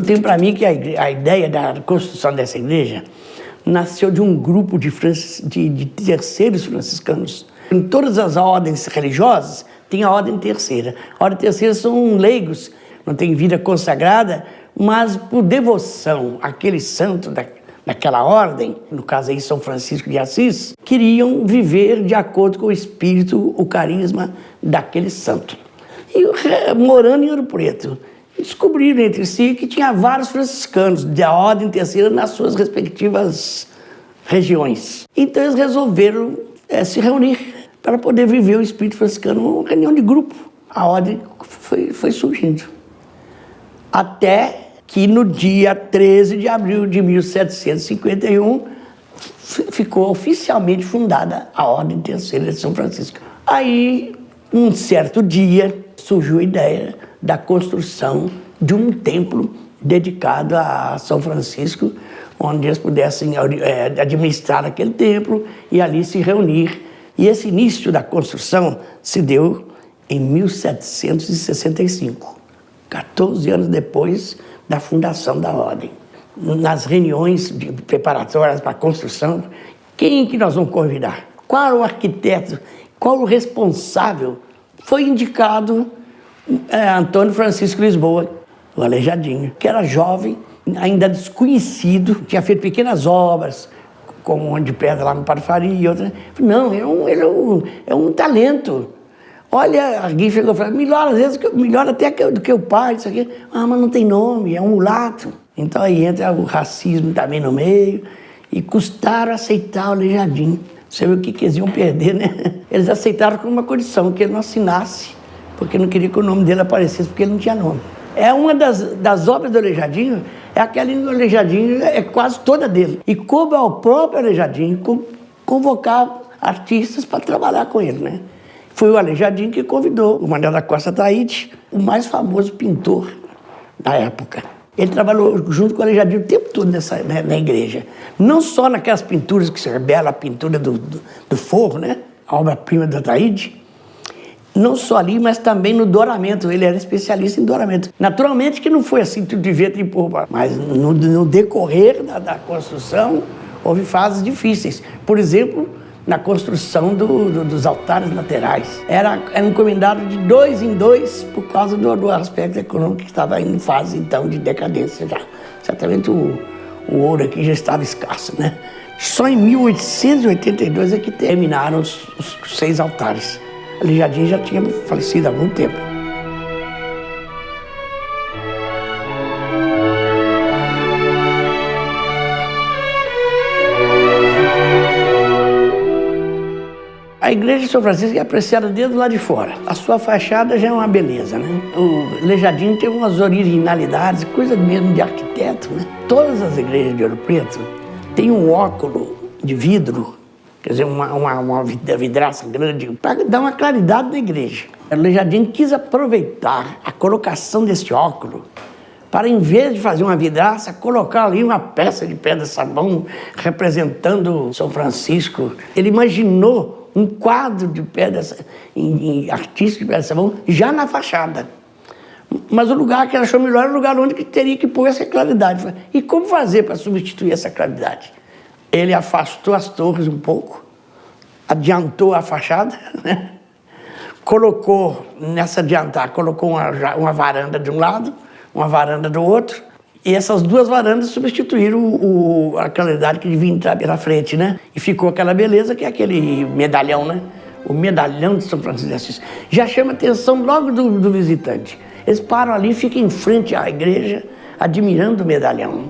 tenho para mim que a ideia da construção dessa igreja nasceu de um grupo de terceiros franciscanos. Em todas as ordens religiosas, tem a ordem terceira. A ordem terceira são leigos, não têm vida consagrada, mas por devoção àquele santo daquela ordem, no caso aí São Francisco de Assis, queriam viver de acordo com o espírito, o carisma daquele santo. E morando em Ouro Preto, descobriram entre si que tinha vários franciscanos da ordem terceira nas suas respectivas regiões. Então eles resolveram se reunir para poder viver o espírito franciscano, uma reunião de grupo. A ordem foi surgindo. Até que no dia 13 de abril de 1751 ficou oficialmente fundada a Ordem Terceira de São Francisco. Aí, um certo dia, surgiu a ideia da construção de um templo dedicado a São Francisco, onde eles pudessem administrar aquele templo e ali se reunir. E esse início da construção se deu em 1765, 14 anos depois da fundação da Ordem. Nas reuniões preparatórias para a construção, quem que nós vamos convidar? Qual o arquiteto? Qual o responsável? Foi indicado Antônio Francisco Lisboa, o Aleijadinho, que era jovem, ainda desconhecido, tinha feito pequenas obras, como uma de pedra lá no Padre Faria e outra. Não, ele é um talento. Olha, alguém chegou e falou, melhor às vezes, melhor até do que o pai, isso aqui. Ah, mas não tem nome, é um mulato. Então aí entra o racismo também no meio, e custaram aceitar o Aleijadinho. Você vê o que eles iam perder, né? Eles aceitaram com uma condição, que ele não assinasse, porque não queria que o nome dele aparecesse, porque ele não tinha nome. É uma das obras do Aleijadinho, é aquela do Aleijadinho, é quase toda dele. E coube ao próprio Aleijadinho convocar artistas para trabalhar com ele, né? Foi o Aleijadinho que convidou o Manuel da Costa Taide, o mais famoso pintor da época. Ele trabalhou junto com o Aleijadinho o tempo todo na igreja. Não só naquelas pinturas que se revela, a pintura do forro, né? A obra-prima da Taide. Não só ali, mas também no douramento. Ele era especialista em douramento. Naturalmente que não foi assim tudo de vento e popa, mas no decorrer da construção houve fases difíceis. Por exemplo, na construção dos altares laterais. Era encomendado de 2 em 2 por causa do aspecto econômico que estava em fase, então, de decadência já. Certamente o ouro aqui já estava escasso, né? Só em 1882 é que terminaram os 6 altares. Aleijadinho já tinha falecido há algum tempo. A igreja de São Francisco é apreciada desde lá de fora. A sua fachada já é uma beleza, né? O Aleijadinho tem umas originalidades, coisa mesmo de arquiteto, né? Todas as igrejas de Ouro Preto têm um óculo de vidro, quer dizer, uma vidraça grande, para dar uma claridade na igreja. O Aleijadinho quis aproveitar a colocação desse óculo para, em vez de fazer uma vidraça, colocar ali uma peça de pedra-sabão representando São Francisco. Ele imaginou um quadro de pedra, artístico de pedra-sabão, já na fachada. Mas o lugar que ele achou melhor era o lugar onde teria que pôr essa claridade. E como fazer para substituir essa claridade? Ele afastou as torres um pouco, adiantou a fachada, né? Colocou, nessa adiantar, colocou uma varanda de um lado, uma varanda do outro, e essas 2 varandas substituíram a claridade que devia entrar pela frente, né? E ficou aquela beleza que é aquele medalhão, né? O medalhão de São Francisco de Assis. Já chama a atenção logo do visitante. Eles param ali e ficam em frente à igreja, admirando o medalhão.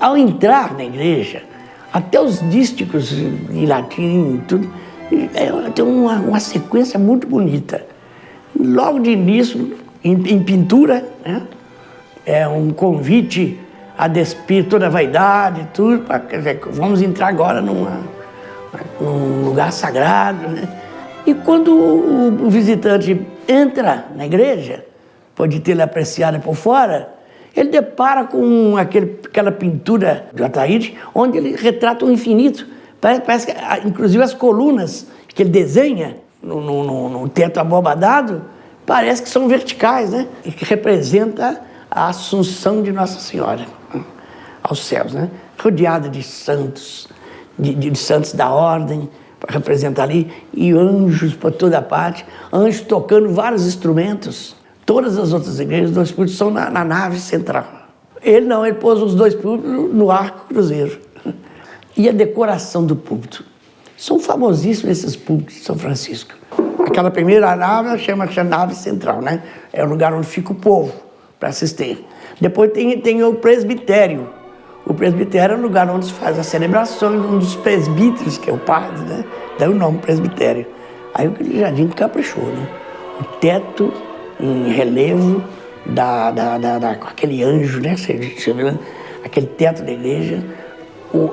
Ao entrar na igreja, até os dísticos em latim, tudo, tem uma sequência muito bonita. Logo de início, em pintura, né? É um convite a despir toda a vaidade, tudo, vamos entrar agora num lugar sagrado, né? E quando o visitante entra na igreja, pode tê-la apreciada por fora, ele depara com aquela pintura de Ataíde, onde ele retrata o infinito. Parece que, inclusive, as colunas que ele desenha no teto abobadado, parece que são verticais, né? E que representa a assunção de Nossa Senhora aos céus, né? Rodeada de santos, de santos da ordem, para representar ali, e anjos por toda parte, anjos tocando vários instrumentos. Todas as outras igrejas, os dois púlpitos são na nave central. Ele não, ele pôs os dois púlpitos no arco cruzeiro. E a decoração do púlpito. São famosíssimos esses púlpitos de São Francisco. Aquela primeira nave chama-se nave central, né? É o lugar onde fica o povo para assistir. Depois tem o presbitério. O presbitério é o lugar onde se faz a celebração, um dos presbíteros, que é o padre, né? Dá o nome presbitério. Aí o jardim caprichou, né? O teto em relevo com aquele anjo, né? Aquele teto da igreja,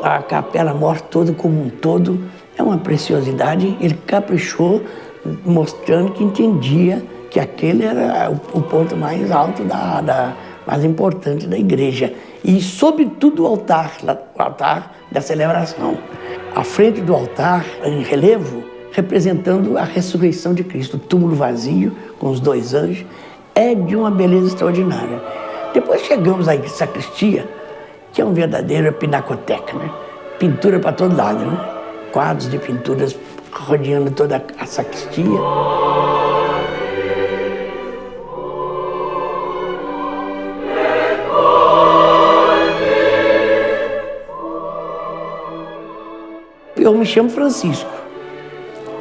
a capela mor toda como um todo, é uma preciosidade. Ele caprichou, mostrando que entendia que aquele era o ponto mais alto, mais importante da igreja. E, sobretudo, o altar da celebração. À frente do altar, em relevo, representando a ressurreição de Cristo. O túmulo vazio, com os dois anjos, é de uma beleza extraordinária. Depois chegamos à sacristia, que é um verdadeiro pinacoteca, né? Pintura para todo lado, né? Quadros de pinturas rodeando toda a sacristia. Eu me chamo Francisco.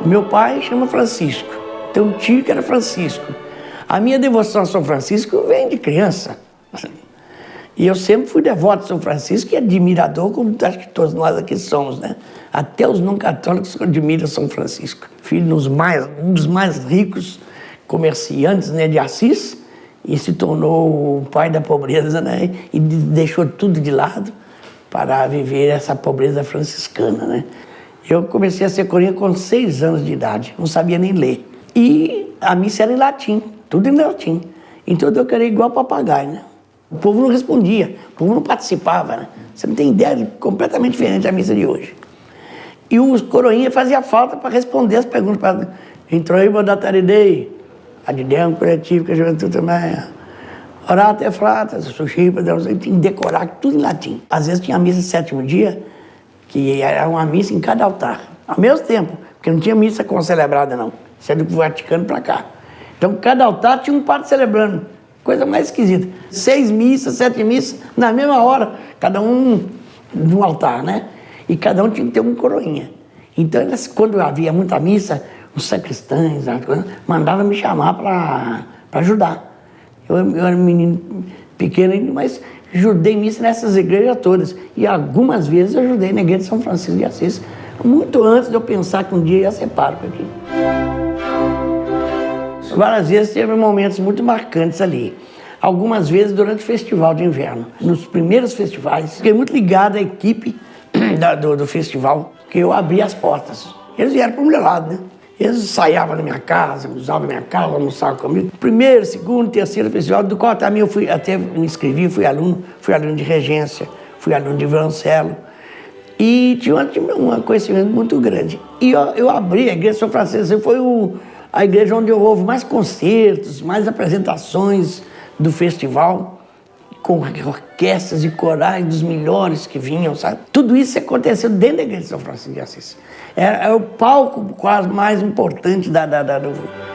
Meu pai chama Francisco. Tem um tio que era Francisco. A minha devoção a São Francisco vem de criança. E eu sempre fui devoto de São Francisco e admirador, como acho que todos nós aqui somos, né? Até os não católicos admiram São Francisco. Filho um dos mais ricos comerciantes, né, de Assis, e se tornou o pai da pobreza, né? E deixou tudo de lado para viver essa pobreza franciscana, né? Eu comecei a ser coroinha com 6 anos de idade, não sabia nem ler. E a missa era em latim, tudo em latim. Então eu queria igual papagaio, né? O povo não respondia, o povo não participava, né? Você não tem ideia, completamente diferente da missa de hoje. E os coroinhas faziam falta para responder as perguntas. Entrou aí, Bodataridei, Adidem, Curativo, que a juventude também. Orate fratas, sushi, tem que decorar tudo em latim. Às vezes tinha a missa de 7º dia, que era uma missa em cada altar, ao mesmo tempo, porque não tinha missa concelebrada, não. Isso é do Vaticano para cá. Então, cada altar tinha um padre celebrando. Coisa mais esquisita. 6 missas, 7 missas, na mesma hora, cada um no altar, né? E cada um tinha que ter um coroinha. Então, quando havia muita missa, os sacristães mandavam me chamar para ajudar. Eu era um menino pequeno, mas ajudei missa nessas igrejas todas. E algumas vezes eu ajudei na igreja de São Francisco de Assis, muito antes de eu pensar que um dia ia ser pároco aqui. Várias vezes teve momentos muito marcantes ali. Algumas vezes durante o festival de inverno. Nos primeiros festivais, fiquei muito ligado à equipe do festival, que eu abri as portas. Eles vieram para o meu lado, né? Eles ensaiavam na minha casa, usavam minha casa, almoçavam comigo. Primeiro, segundo, terceiro festival, do qual também eu até me inscrevi, fui aluno de regência, fui aluno de violoncelo. E tinha um conhecimento muito grande. E eu abri a igreja de São Francisco, foi a igreja onde houve mais concertos, mais apresentações do festival, com orquestras e corais dos melhores que vinham, sabe? Tudo isso aconteceu dentro da igreja de São Francisco de Assis. É o palco quase mais importante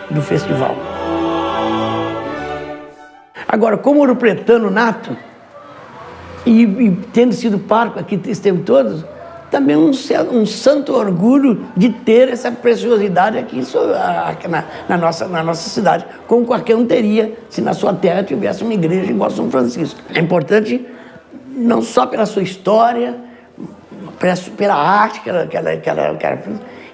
do festival. Agora, como ouropretano nato, e tendo sido pároco aqui esse tempo todo, também um santo orgulho de ter essa preciosidade aqui na nossa cidade, como qualquer um teria se na sua terra tivesse uma igreja igual a São Francisco. É importante não só pela sua história, pela arte que ela.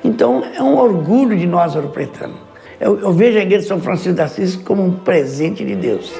Então, é um orgulho de nós ouropretanos. Eu vejo a igreja de São Francisco de Assis como um presente de Deus.